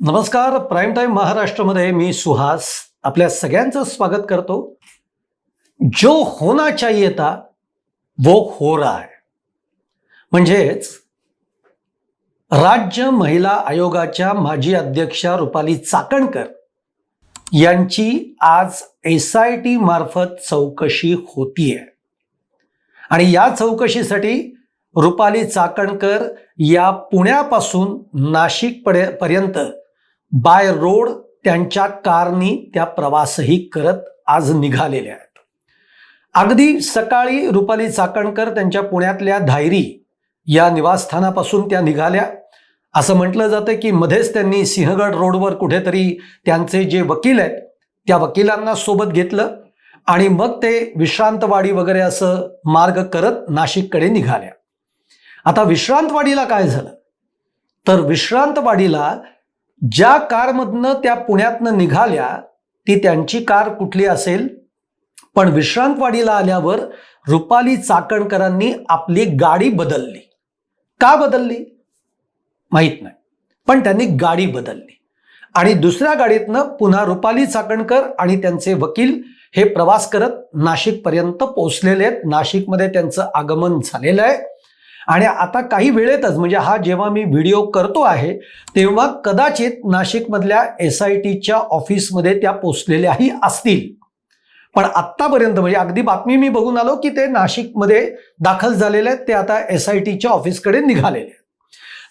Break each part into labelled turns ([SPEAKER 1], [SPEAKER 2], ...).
[SPEAKER 1] नमस्कार. Prime time महाराष्ट्रामध्ये मी सुहास आपल्या सगळ्यांचं स्वागत करतो. जो होना चाहिए था वो हो रहा है. म्हणजेच राज्य महिला आयोगाच्या माजी अध्यक्षा रुपाली चाकणकर यांची आज SIT मार्फत चौकशी होतीये आणि या चौकशीसाठी रुपाली चाकणकर या पुण्यापासून नाशिक पर्यंत बाय रोड त्यांच्या कारनी त्या प्रवासही करत आज निघालेल्या आहेत. अगदी सकाळी रुपाली चाकणकर त्यांच्या पुण्यातल्या धायरी या निवासस्थानापासून त्या निघाल्या. असं म्हटलं जातं की मध्येच त्यांनी सिंहगड रोडवर कुठेतरी त्यांचे जे वकील आहेत त्या वकिलांना सोबत घेतलं आणि मग ते विश्रांतवाडी वगैरे असं मार्ग करत नाशिककडे निघाल्या. आता विश्रांतवाडीला काय झालं तर विश्रांतवाडीला ज्या कारमधनं त्या पुण्यातनं निघाल्या ती त्यांची कार कुठली असेल, पण विश्रांतवाडीला आल्यावर रुपाली चाकणकरांनी आपली गाडी बदलली. का बदलली माहित नाही, पण त्यांनी गाडी बदलली आणि दुसऱ्या गाडीतनं पुन्हा रुपाली चाकणकर आणि त्यांचे वकील हे प्रवास करत नाशिकपर्यंत पोहोचलेले आहेत. नाशिकमध्ये त्यांचं आगमन झालेलं आहे आणि आता काही वेळेतच म्हणजे हा जेव्हा मी व्हिडिओ करतो आहे तेव्हा कदाचित नाशिकमधल्या SITच्या ऑफिसमध्ये त्या पोहोचलेल्याही असतील. पण आत्तापर्यंत म्हणजे अगदी बातमी मी बघून आलो की ते नाशिकमध्ये दाखल झालेले आहेत. ते आता SITच्या ऑफिसकडे निघालेले आहेत.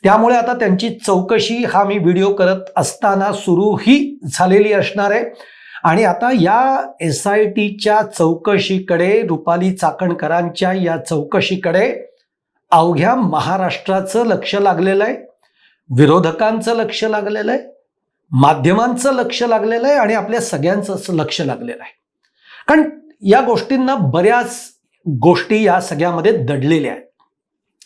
[SPEAKER 1] त्यामुळे आता त्यांची चौकशी हा मी व्हिडिओ करत असताना सुरूही झालेली असणार आहे आणि आता या SITच्या चौकशीकडे रुपाली चाकणकरांच्या या चौकशीकडे अवघ्या महाराष्ट्राचं लक्ष लागलेलं आहे, विरोधकांचं लक्ष लागलेलं आहे, माध्यमांचं लक्ष लागलेलं आहे आणि आपल्या सगळ्यांचं लक्ष लागलेलं आहे. कारण या गोष्टींना बऱ्याच गोष्टी या सगळ्यामध्ये दडलेल्या आहेत.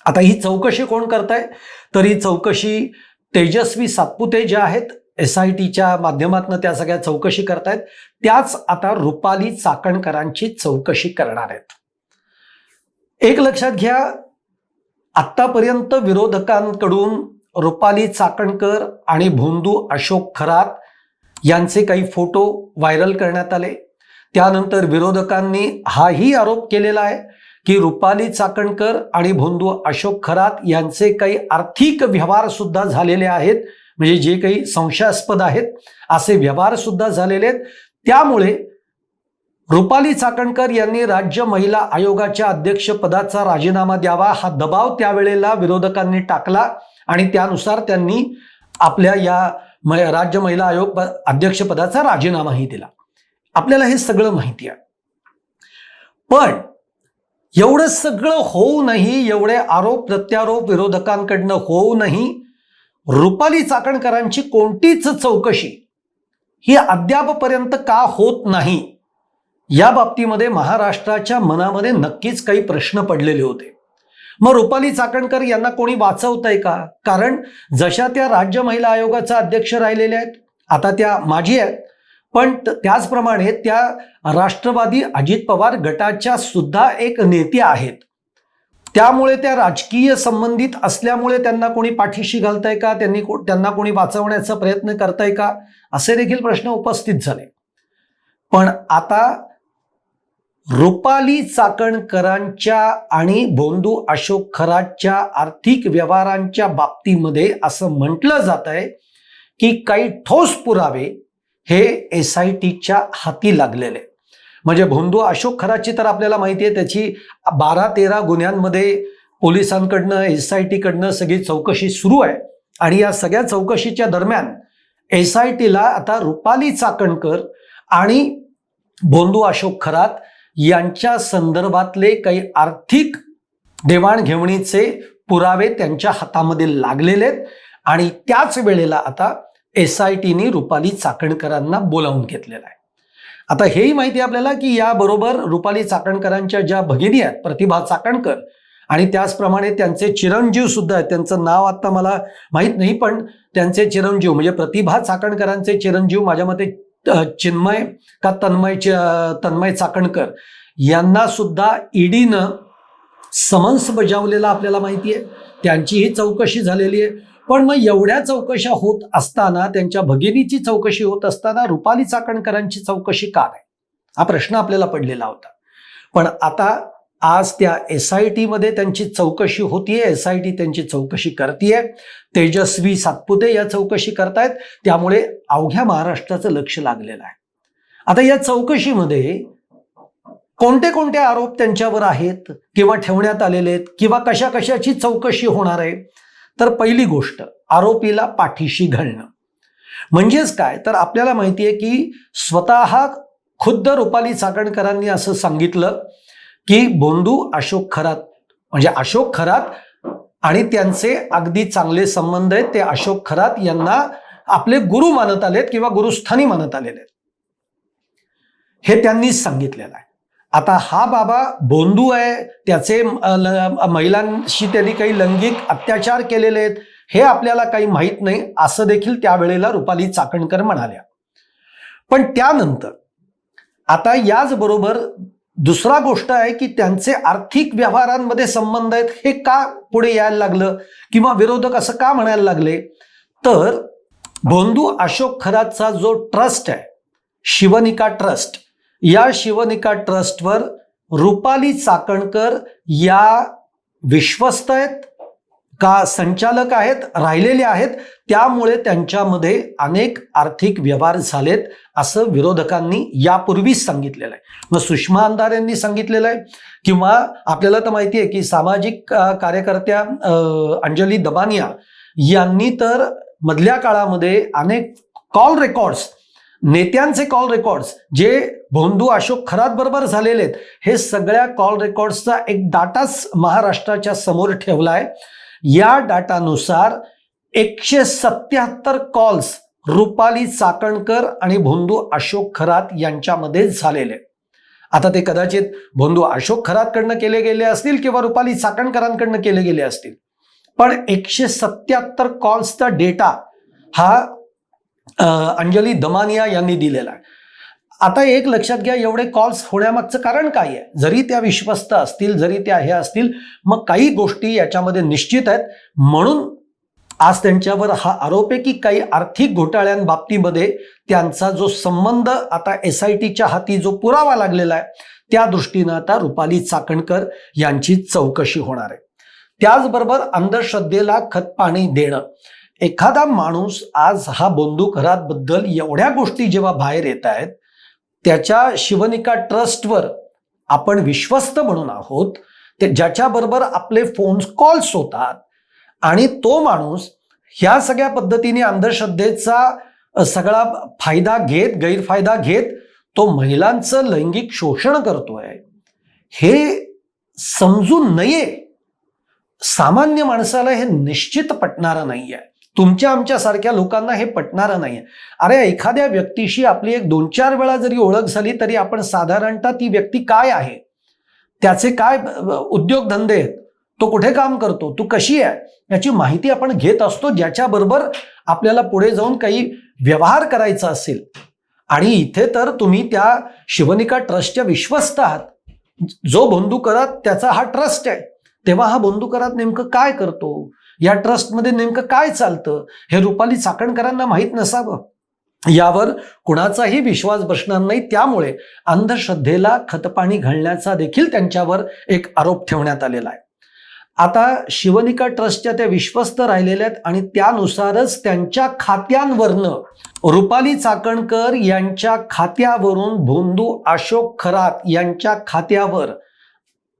[SPEAKER 1] आता ही चौकशी कोण करताय तर ही चौकशी तेजस्वी सातपुते ज्या आहेत SITच्या माध्यमातून त्या सगळ्या चौकशी करतायत त्याच आता रुपाली चाकणकरांची चौकशी करणार आहेत. एक लक्षात घ्या, आत्तापर्यंत विरोधकांकडून रुपाली चाकणकर आणि भोंदू अशोक खरात यांचे काही फोटो व्हायरल करण्यात आले. त्यानंतर विरोधकांनी हाही आरोप केलेला आहे की रुपाली चाकणकर आणि भोंदू अशोक खरात यांचे काही आर्थिक व्यवहार सुद्धा झालेले आहेत, म्हणजे जे काही संशयास्पद आहेत असे व्यवहार सुद्धा झालेले आहेत. त्यामुळे रुपाली चाकणकर यांनी राज्य महिला आयोगाच्या अध्यक्षपदाचा राजीनामा द्यावा हा दबाव त्यावेळेला विरोधकांनी टाकला आणि त्यानुसार त्यांनी आपल्या या राज्य महिला आयोग अध्यक्षपदाचा राजीनामाही दिला. आपल्याला हे सगळं माहिती आहे. पण एवढं सगळं होऊनही, एवढे आरोप प्रत्यारोप विरोधकांकडनं होऊनही रुपाली चाकणकरांची कोणतीच चौकशी ही अद्यापपर्यंत का होत नाही या बाबतीमध्ये महाराष्ट्राच्या मनामध्ये नक्कीच काही प्रश्न पडलेले होते. मग रुपाली चाकणकर यांना कोणी वाचवतंय का? कारण जशा त्या राज्य महिला आयोगाचा अध्यक्ष राहिलेल्या आहेत, आता त्या माजी आहेत, पण त्याचप्रमाणे त्या राष्ट्रवादी अजित पवार गटाच्या सुद्धा एक नेत्या आहेत. त्यामुळे त्या राजकीय संबंधित असल्यामुळे त्यांना कोणी पाठीशी घालताय का, त्यांना कोणी वाचवण्याचा प्रयत्न करताय का, असे देखील प्रश्न उपस्थित झाले. पण आता रुपाली चाकणकरांच्या आणि भोंदू अशोक खरातच्या आर्थिक व्यवहारांच्या बाबतीमध्ये असं म्हटलं जात आहे की काही ठोस पुरावे हे SITच्या हाती लागलेले. म्हणजे भोंदू अशोक खरातची तर आपल्याला माहिती आहे, त्याची 12-13 गुन्ह्यांमध्ये पोलिसांकडनं SITकडनं सगळी चौकशी सुरू आहे आणि या सगळ्या चौकशीच्या दरम्यान SITला आता रुपाली चाकणकर आणि भोंदू अशोक खरात यांच्या संदर्भातले काही आर्थिक देवाणघेवणीचे पुरावे त्यांच्या हातामध्ये लागलेले आहेत आणि त्याच वेळेला आता SITने रुपाली चाकणकरांना बोलावून घेतलेलं आहे. आता हेही माहिती आहे आपल्याला की याबरोबर रुपाली चाकणकरांच्या ज्या भगिनी आहेत प्रतिभा चाकणकर आणि त्याचप्रमाणे त्यांचे चिरंजीव सुद्धा आहेत. त्यांचं नाव आता मला माहीत नाही, पण त्यांचे चिरंजीव म्हणजे प्रतिभा चाकणकरांचे चिरंजीव माझ्या मते चिन्मय का तन्मय चाकणकर यांना सुद्धा ईडीनं समन्स बजावलेला आपल्याला माहिती आहे. त्यांचीही चौकशी झालेली आहे. पण मग एवढ्या चौकशा होत असताना, त्यांच्या भगिनीची चौकशी होत असताना रुपाली चाकणकरांची चौकशी का नाही, हा प्रश्न आपल्याला पडलेला होता. पण आता आज त्या SIT मध्ये त्यांची चौकशी होतीये, SIT त्यांची चौकशी करतीये, तेजस्वी सातपुते या चौकशी करतायत, त्यामुळे अवघ्या महाराष्ट्राचं लक्ष लागलेलं आहे. आता या चौकशीमध्ये कोणते कोणते आरोप त्यांच्यावर आहेत किंवा ठेवण्यात आलेले आहेत किंवा कशा कशाची चौकशी होणार आहे, तर पहिली गोष्ट आरोपीला पाठीशी घालणं. म्हणजेच काय, तर आपल्याला माहिती आहे की स्वतः खुद्द रुपाली चाकणकरांनी असं सांगितलं की बोंधू अशोक खरात, म्हणजे अशोक खरात आणि त्यांचे अगदी चांगले संबंध आहेत, ते अशोक खरात यांना आपले गुरु मानत आलेत किंवा गुरुस्थानी मानत आलेले आहेत, हे त्यांनीच सांगितलेलं आहे. आता हा बाबा बोंधू आहे, त्याचे महिलांशी त्यांनी काही लैंगिक अत्याचार केलेले आहेत हे आपल्याला काही माहीत नाही, असं देखील त्यावेळेला रुपाली चाकणकर म्हणाल्या. पण त्यानंतर आता याचबरोबर दुसरा गोष्ट आहे की त्यांचे आर्थिक व्यवहारांमध्ये संबंध आहेत हे का पुढे यायला लागलं किंवा विरोधक असं का म्हणायला लागले, तर बोंधू अशोक खरातचा जो ट्रस्ट आहे शिवनिका ट्रस्ट, या शिवनिका ट्रस्टवर रुपाली चाकणकर या विश्वस्त आहेत का संचालक आहेत, राहिलेले आहेत, त्यामुळे त्यांच्यामध्ये अनेक आर्थिक व्यवहार झालेत असं विरोधकांनी यापूर्वीच सांगितलेलं आहे. मग सुषमा अंधारे यांनी सांगितलेलं आहे किंवा आपल्याला तर माहिती आहे की सामाजिक कार्यकर्त्या अंजली दबानिया यांनी तर मधल्या काळामध्ये अनेक कॉल रेकॉर्ड्स, नेत्यांचे कॉल रेकॉर्ड्स जे बोंधू अशोक खरात बरोबर झालेले आहेत, हे सगळ्या कॉल रेकॉर्ड्सचा एक डाटाच महाराष्ट्राच्या समोर ठेवलाय. या डाटानुसार 177 कॉल्स रुपाली चाकणकर आणि बोंधू अशोक खरात यांच्यामध्ये झालेले. आता ते कदाचित बोंधू अशोक खरातकडनं केले गेले असतील किंवा रुपाली चाकणकरांकडनं केले गेले असतील, पण 177 कॉल्सचा डेटा हा अंजली दमानिया यांनी दिलेला आहे. आता एक लक्षात घ्या, एवढे कॉल्स होण्यामागचं कारण काय आहे, जरी त्या विश्वस्त असतील, जरी त्या हे असतील, मग काही गोष्टी याच्यामध्ये निश्चित आहेत. म्हणून आज त्यांच्यावर हा आरोप आहे की काही आर्थिक घोटाळ्यांबाबतीमध्ये त्यांचा जो संबंध आता SITच्या हाती जो पुरावा लागलेला आहे, त्या दृष्टीनं आता रुपाली चाकणकर यांची चौकशी होणार आहे. त्याचबरोबर अंधश्रद्धेला खतपाणी देणं, एखादा माणूस आज हा बोंधू खरातबद्दल एवढ्या गोष्टी जेव्हा बाहेर येत आहेत, त्याच्या शिवनिका ट्रस्टवर आपण विश्वस्त म्हणून आहोत, ते ज्याच्याबरोबर आपले फोन कॉल्स होतात, आणि तो माणूस ह्या सगळ्या पद्धतीने अंधश्रद्धेचा सगळा फायदा घेत, गैरफायदा घेत तो महिलांचं लैंगिक शोषण करतोय, हे समजून नये. सामान्य माणसाला हे निश्चित पटणारं नाहीये, तुमच्या आमच्यासारख्या लोकांना हे पटणारं नाहीये. अरे एखाद्या व्यक्तीशी आपली एक 2-4 वेळा जरी ओळख झाली तरी आपण साधारणतः ती व्यक्ती काय आहे, त्याचे काय उद्योगधंदे आहेत, तो कुठे काम करतो, तू कशी आहे, याची माहिती आपण घेत असतो, ज्याच्याबरोबर आपल्याला पुढे जाऊन काही व्यवहार करायचा असेल. आणि इथे तर तुम्ही त्या शिवनिका ट्रस्टच्या विश्वस्त आहात, जो बोंधू खरात त्याचा हा ट्रस्ट आहे, तेव्हा हा बोंधू खरात नेमकं काय करतो, या ट्रस्टमध्ये नेमकं काय चालतं, हे रुपाली चाकणकरांना माहीत नसावं, यावर कुणाचाही विश्वास बसणार नाही. त्यामुळे अंधश्रद्धेला खतपाणी घालण्याचा देखील त्यांच्यावर एक आरोप ठेवण्यात आलेला आहे. आता शिवनिका ट्रस्टच्या त्या विश्वस्त राहिलेल्या आहेत आणि त्यानुसारच त्यांच्या खात्यांवरनं रुपाली चाकणकर यांच्या खात्यावरून बोंधू अशोक खरात यांच्या खात्यावर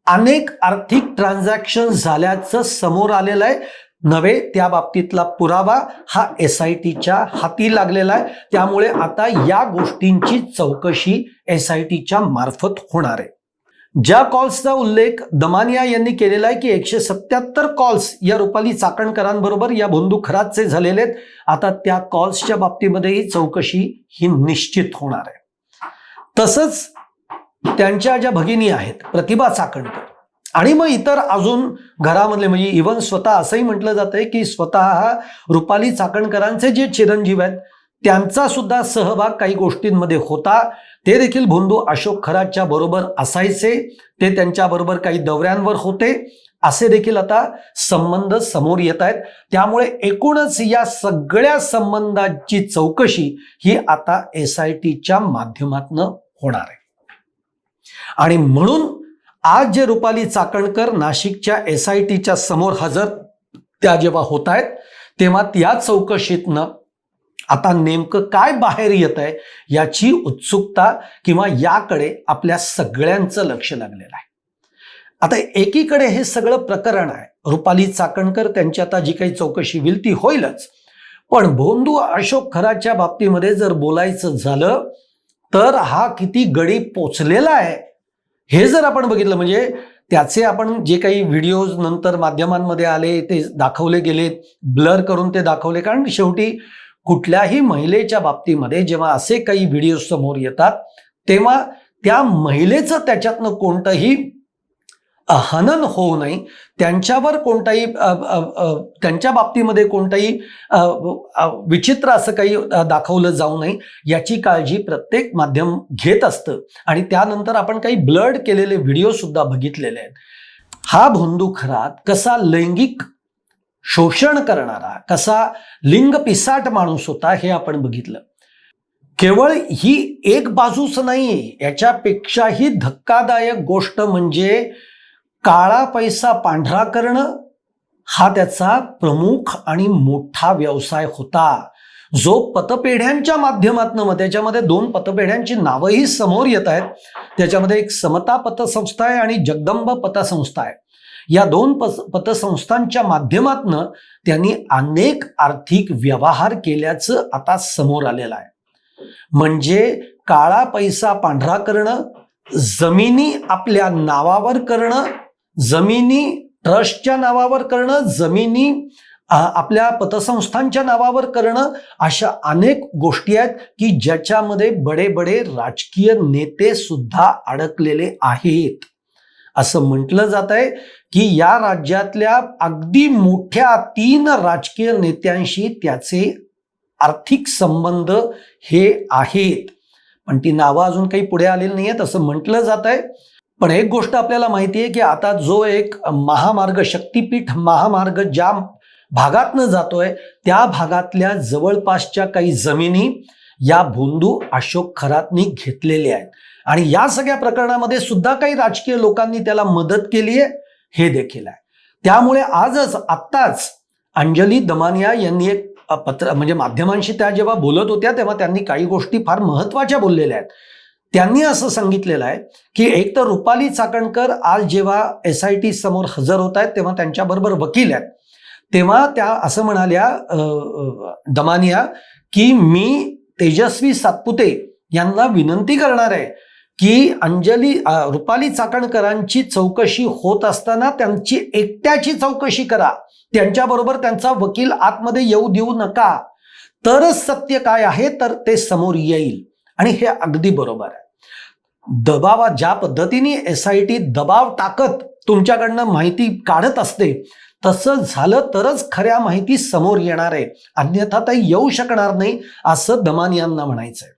[SPEAKER 1] अनेक आर्थिक ट्रान्झॅक्शन झाल्याचं समोर आलेलं आहे. नव्हे त्या बाबतीतला पुरावा हा SITच्या हाती लागलेला आहे. त्यामुळे आता या गोष्टींची चौकशी SITच्या मार्फत होणार आहे. ज्या कॉल्सचा उल्लेख दमानिया यांनी केलेला आहे की 177 कॉल्स या रुपाली चाकणकरांबरोबर या बोंधू खरातचे झालेले आहेत, आता त्या कॉल्सच्या बाबतीमध्येही चौकशी ही निश्चित होणार आहे. तसंच त्यांच्या ज्या भगिनी आहेत प्रतिभा चाकणकर आणि मग इतर अजून घरामधले, म्हणजे इव्हन स्वतः असंही म्हटलं जातंय की स्वतः रुपाली चाकणकरांचे जे चिरंजीव आहेत त्यांचा सुद्धा सहभाग काही गोष्टींमध्ये होता. ते देखील बोंधू अशोक खरातच्या बरोबर असायचे, ते त्यांच्याबरोबर काही दौऱ्यांवर होते असे देखील आता संबंध समोर येत आहेत. त्यामुळे एकूणच या सगळ्या संबंधांची चौकशी ही आता SITच्या माध्यमातून होणार आहे. आणि म्हणून आज जे रुपाली चाकणकर नाशिकच्या SITच्या समोर हजर त्या जेव्हा होत आहेत, तेव्हा त्या चौकशीतनं आता नेमकं काय बाहेर येत आहे याची उत्सुकता किंवा याकडे आपल्या सगळ्यांचं लक्ष लागलेलं आहे. आता एकीकडे हे सगळं प्रकरण आहे, रुपाली चाकणकर त्यांची आता जी काही चौकशी होईल ती होईलच, पण भोंदू अशोक खराच्या बाबतीमध्ये जर बोलायचं झालं तर हा किती गडी पोचलेला आहे हे जर आपण बघितलं, म्हणजे त्याचे आपण जे काही व्हिडिओज नंतर माध्यमांमध्ये आले ते दाखवले गेले, ब्लर करून ते दाखवले, कारण शेवटी कुठल्याही महिलेच्या बाबतीमध्ये जेव्हा असे काही व्हिडिओ समोर येतात तेव्हा त्या महिलेचं त्याच्यातनं कोणतंही हनन होऊ नये, त्यांच्यावर कोणताही त्यांच्या बाबतीमध्ये कोणताही विचित्र असं काही दाखवलं जाऊ नये याची काळजी प्रत्येक माध्यम घेत असतं. आणि त्यानंतर आपण काही ब्लर्ड केलेले व्हिडिओ सुद्धा बघितलेले आहेत. हा भोंदू खरात कसा लैंगिक शोषण करणारा, कसा लिंग पिसाट माणूस होता हे आपण बघितलं. केवळ ही एक बाजूच नाही, याच्यापेक्षाही धक्कादायक गोष्ट म्हणजे काळा पैसा पांढरा करणं हा त्याचा प्रमुख आणि मोठा व्यवसाय होता, जो पतपेढ्यांच्या माध्यमातून, त्याच्यामध्ये 2 पतपेढ्यांची नावंही समोर येत आहेत. त्याच्यामध्ये एक समता पतसंस्था आहे आणि जगदंब पतसंस्था आहे. या 2 पतसंस्थांच्या माध्यमातून त्यांनी अनेक आर्थिक व्यवहार केल्याचं आता समोर आलेलं आहे. म्हणजे काळा पैसा पांढरा करणं, जमिनी आपल्या नावावर करणं, जमिनी ट्रस्टच्या नावावर करणं, जमिनी आपल्या पतसंस्थांच्या नावावर करणं, अशा अनेक गोष्टी आहेत की ज्याच्यामध्ये बडे बडे राजकीय नेते सुद्धा अडकलेले आहेत. असं म्हटलं जात आहे की या राज्यातल्या अगदी मोठ्या 3 राजकीय नेत्यांशी त्याचे आर्थिक संबंध हे आहेत, पण ती नावं अजून काही पुढे आलेली नाही आहेत असं म्हटलं जात आहे. पण एक गोष्ट आपल्याला माहिती आहे की आता जो एक महामार्ग, शक्तीपीठ महामार्ग ज्या भागातनं जातोय त्या भागातल्या जवळपासच्या काही जमिनी या भोंदू अशोक खरातनी घेतलेल्या आहेत. आणि या सगळ्या प्रकरणामध्ये सुद्धा काही राजकीय लोकांनी त्याला मदत केली आहे हे देखील आहे. त्यामुळे आत्ताच अंजली दमानिया यांनी एक पत्र, म्हणजे माध्यमांशी त्या जेव्हा बोलत होत्या तेव्हा त्यांनी काही गोष्टी फार महत्त्वाच्या बोललेल्या आहेत. त्यांनी असं सांगितलेलं आहे की एक तर रुपाली चाकणकर आज जेव्हा SIT समोर हजर होत आहेत तेव्हा त्यांच्याबरोबर वकील आहेत, तेव्हा त्या असं म्हणाल्या दमानिया की मी तेजस्वी सातपुते यांना विनंती करणार आहे की रुपाली चाकणकरांची चौकशी होत असताना त्यांची एकट्याची चौकशी करा, त्यांच्याबरोबर त्यांचा वकील आतमध्ये येऊ देऊ नका, तरच सत्य काय आहे तर ते समोर येईल. आणि हे अगदी बरोबर आहे. दबावा ज्या पद्धतीने SIT दबाव टाकत तुमच्याकडनं माहिती काढत असते तसं झालं तरच खऱ्या माहिती समोर येणार आहे, अन्यथा ते येऊ शकणार नाही असं दमानियांना म्हणायचंय.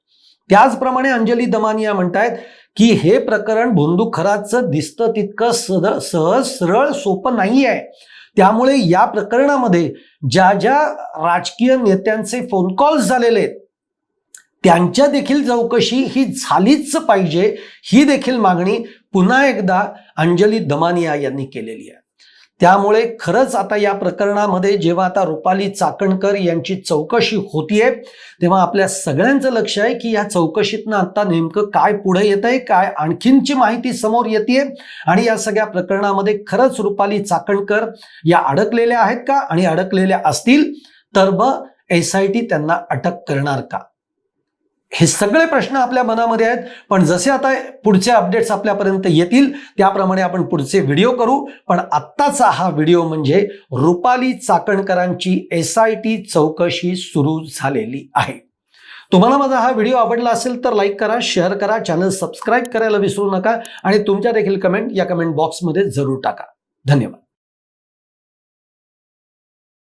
[SPEAKER 1] त्याचप्रमाणे अंजली दमानिया म्हणतायत की हे प्रकरण भोंदू खराचं दिसतं तितकं सहज सरळ सोपं नाही आहे. त्यामुळे या प्रकरणामध्ये ज्या ज्या राजकीय नेत्यांचे फोन कॉल्स झालेले आहेत त्यांच्या देखील चौकशी ही झालीच पाहिजे, ही देखील मागणी पुन्हा एकदा अंजली दमानिया यांनी केलेली आहे. त्यामुळे खरंच आता या प्रकरणामध्ये जेव्हा आता रुपाली चाकणकर यांची चौकशी होतीये तेव्हा आपल्या सगळ्यांचं लक्ष आहे की या चौकशीतनं आता नेमकं काय पुढे येत आहे, काय आणखीनची माहिती समोर येते आणि या सगळ्या प्रकरणामध्ये खरंच रुपाली चाकणकर या अडकलेल्या आहेत का, आणि अडकलेल्या असतील तर मग SIT त्यांना अटक करणार का, हे सगळे प्रश्न आपल्या मनामध्ये आहेत. पण जसे आता पुढचे अपडेट्स आपल्यापर्यंत येतील त्याप्रमाणे आपण पुढचे व्हिडिओ करू. पण आत्ताचा हा व्हिडिओ म्हणजे रुपाली चाकणकरांची SIT चौकशी सुरू झालेली आहे. तुम्हाला माझा हा व्हिडिओ आवडला असेल तर लाईक करा, शेअर करा, चॅनल सबस्क्राईब करायला विसरू नका आणि तुमच्या देखील कमेंट या कमेंट बॉक्समध्ये जरूर टाका. धन्यवाद.